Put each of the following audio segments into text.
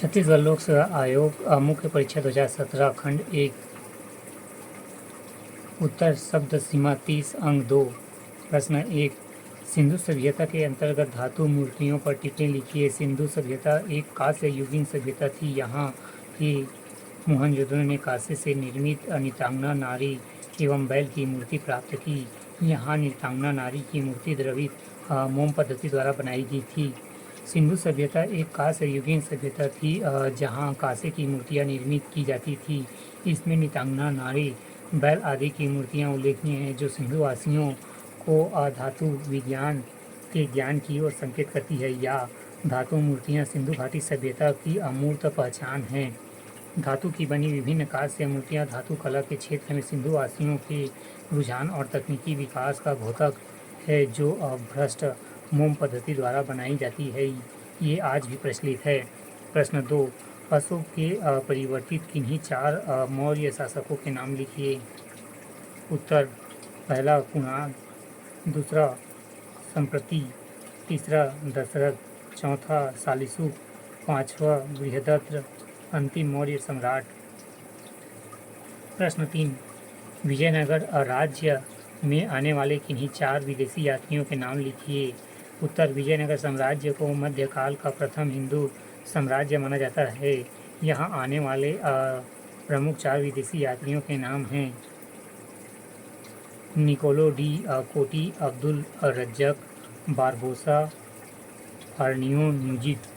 छत्तीसगढ़ लोक सेवा आयोग मुख्य परीक्षा 2017 खंड 1 उत्तर शब्द सीमा 30 अंक 2 प्रश्न 1 सिंधु सभ्यता के अंतर्गत धातु मूर्तियों पर टिप्पणी लिखिए। सिंधु सभ्यता एक कांस्य युगीन सभ्यता थी। यहाँ की मोहनजोदड़ो ने कांसे से निर्मित नृत्यांगना नारी एवं बैल की मूर्ति प्राप्त की। यहाँ नृत्यांगना नारी की मूर्ति द्रवित मोम पद्धति द्वारा बनाई गई थी। सिंधु सभ्यता एक कांस्य युगीन सभ्यता थी जहाँ कांसे की मूर्तियाँ निर्मित की जाती थी। इसमें नृत्यांगना नारी बैल आदि की मूर्तियाँ उल्लेखनीय हैं जो सिंधु वासियों को धातु विज्ञान के ज्ञान की ओर संकेत करती है। या धातु मूर्तियाँ सिंधु घाटी सभ्यता की अमूर्त पहचान हैं। धातु की बनी विभिन्न कांस्य मूर्तियाँ धातु कला के क्षेत्र में सिंधु वासियों के रुझान और तकनीकी विकास का द्योतक है जो भ्रष्ट मोम पद्धति द्वारा बनाई जाती है। ये आज भी प्रचलित है। प्रश्न 2 अशोक के परिवर्तित किन्हीं 4 मौर्य शासकों के नाम लिखिए। उत्तर पहला कुणाल, दूसरा संप्रति, तीसरा दशरथ, चौथा शालिशुक, पांचवा बृहदत्र, अंतिम मौर्य सम्राट। प्रश्न 3 विजयनगर राज्य में आने वाले किन्हीं 4 विदेशी यात्रियों के नाम लिखिए। उत्तर विजयनगर साम्राज्य को मध्यकाल का प्रथम हिंदू साम्राज्य माना जाता है। यहाँ आने वाले प्रमुख 4 विदेशी यात्रियों के नाम हैं निकोलो डी कोटी, अब्दुल रज्जक, बारबोसा, अर्नियो न्यूजिट।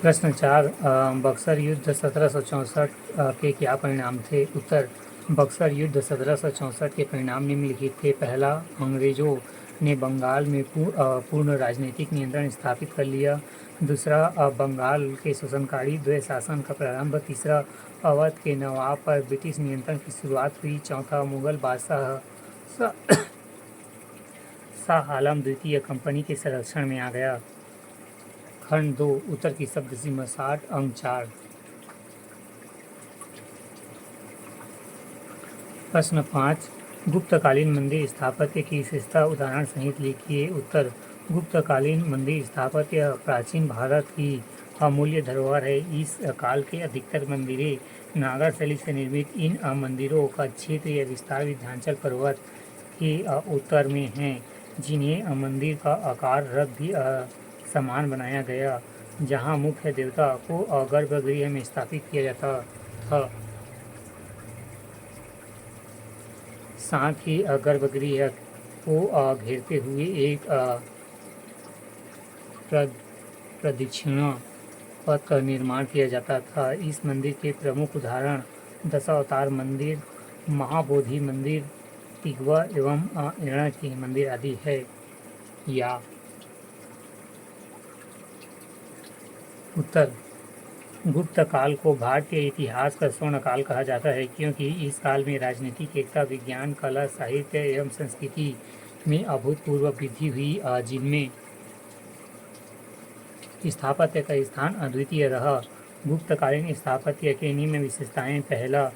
प्रश्न 4 बक्सर युद्ध 1764 के क्या परिणाम थे। उत्तर बक्सर युद्ध 1764 के परिणाम निम्नलिखित थे। पहला, अंग्रेजों ने बंगाल में पूर्ण राजनीतिक नियंत्रण स्थापित कर लिया। दूसरा, बंगाल के शोषणकारी द्वैत शासन का प्रारंभ। तीसरा, अवध के नवाब पर ब्रिटिश नियंत्रण की शुरुआत हुई। चौथा, मुगल बादशाह शाह आलम द्वितीय कंपनी के संरक्षण में आ गया। खंड 2 उत्तर की शब्द सीमा 60 अंक 4। प्रश्न 5 गुप्तकालीन मंदिर स्थापत्य की विशेषता उदाहरण सहित लिखिए। उत्तर गुप्तकालीन मंदिर स्थापत्य प्राचीन भारत की अमूल्य धरोहर है। इस काल के अधिकतर मंदिरें नागर शैली से निर्मित। इन मंदिरों का क्षेत्रीय विस्तार विंध्याचल पर्वत के उत्तर में है, जिन्हें मंदिर का आकार रथ भी समान बनाया गया, जहां मुख्य देवता को गर्भगृह में स्थापित किया जाता था। साथ ही गर्भगृह को घेरते हुए एक प्रदक्षिणा पथ का निर्माण किया जाता था। इस मंदिर के प्रमुख उदाहरण दशावतार मंदिर, महाबोधि मंदिर, तिगवा एवं एणकी मंदिर आदि है। या उत्तर गुप्त काल को भारतीय इतिहास का स्वर्ण काल कहा जाता है, क्योंकि इस काल में राजनीतिक एकता, विज्ञान, कला, साहित्य एवं संस्कृति में अभूतपूर्व वृद्धि हुई, जिनमें स्थापत्य का स्थान अद्वितीय रहा। गुप्तकालीन स्थापत्य के निम्न विशेषताएं: पहला,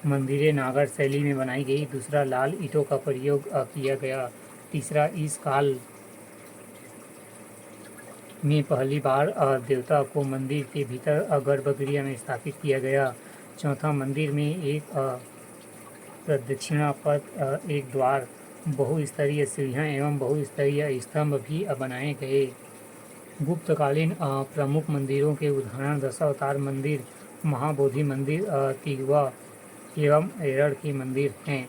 मंदिरें नागर शैली में बनाई गई। दूसरा, लाल ईंटों का प्रयोग किया गया। तीसरा, इस काल में पहली बार देवता को मंदिर के भीतर गर्भगृह में स्थापित किया गया। चौथा, मंदिर में एक प्रदक्षिणा पथ, एक द्वार, बहुस्तरीय सीढ़ियाँ एवं बहुस्तरीय स्तंभ भी बनाए गए। गुप्तकालीन प्रमुख मंदिरों के उदाहरण दशावतार मंदिर, महाबोधि मंदिर, तिगवा एवं एरड़ के मंदिर हैं।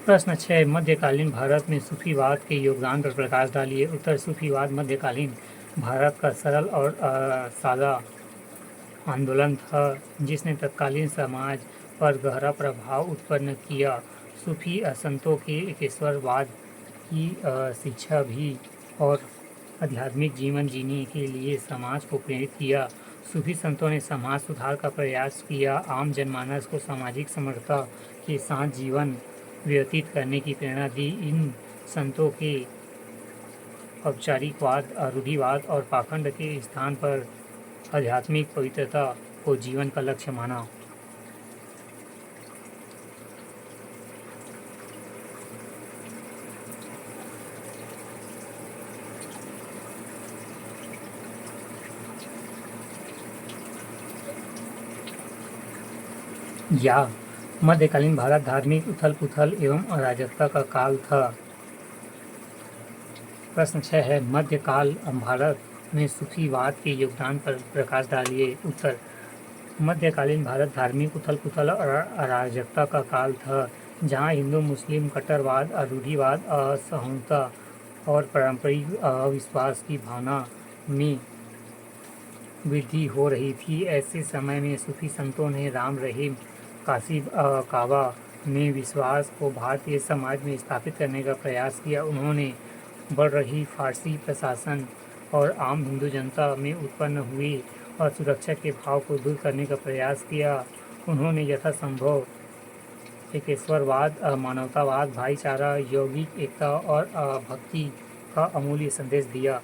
प्रश्न 6 मध्यकालीन भारत में सूफीवाद के योगदान पर प्रकाश डालिए। उत्तर सूफीवाद मध्यकालीन भारत का सरल और सादा आंदोलन था, जिसने तत्कालीन समाज पर गहरा प्रभाव उत्पन्न किया। सूफी संतों के ईश्वरवाद की शिक्षा भी और आध्यात्मिक जीवन जीने के लिए समाज को प्रेरित किया। सूफी संतों ने समाज सुधार का प्रयास किया, आम जनमानस को सामाजिक समरसता के साथ जीवन व्यतीत करने की प्रेरणा दी। इन संतों के औपचारिकवाद, रूढ़िवाद और पाखंड के स्थान पर आध्यात्मिक पवित्रता को जीवन का लक्ष्य माना। या मध्यकालीन भारत धार्मिक उथल-पुथल एवं अराजकता का काल था। प्रश्न 6 है, मध्यकाल भारत में सूफीवाद के योगदान पर प्रकाश डालिए। उत्तर, मध्यकालीन भारत धार्मिक उथल-पुथल और अराजकता का काल था, जहाँ हिंदू मुस्लिम कट्टरवाद, रूढ़िवाद, असहिष्णुता और पारंपरिक विश्वास की भावना में वृद्धि हो रही थी। ऐसे समय में सूफी संतों ने राम रहीम काशी काबा में विश्वास को भारतीय समाज में स्थापित करने का प्रयास किया। उन्होंने बढ़ रही फारसी प्रशासन और आम हिंदू जनता में उत्पन्न हुई असुरक्षा के भाव को दूर करने का प्रयास किया। उन्होंने यथासंभव एकेश्वरवाद, मानवतावाद, भाईचारा, यौगिक एकता और भक्ति का अमूल्य संदेश दिया।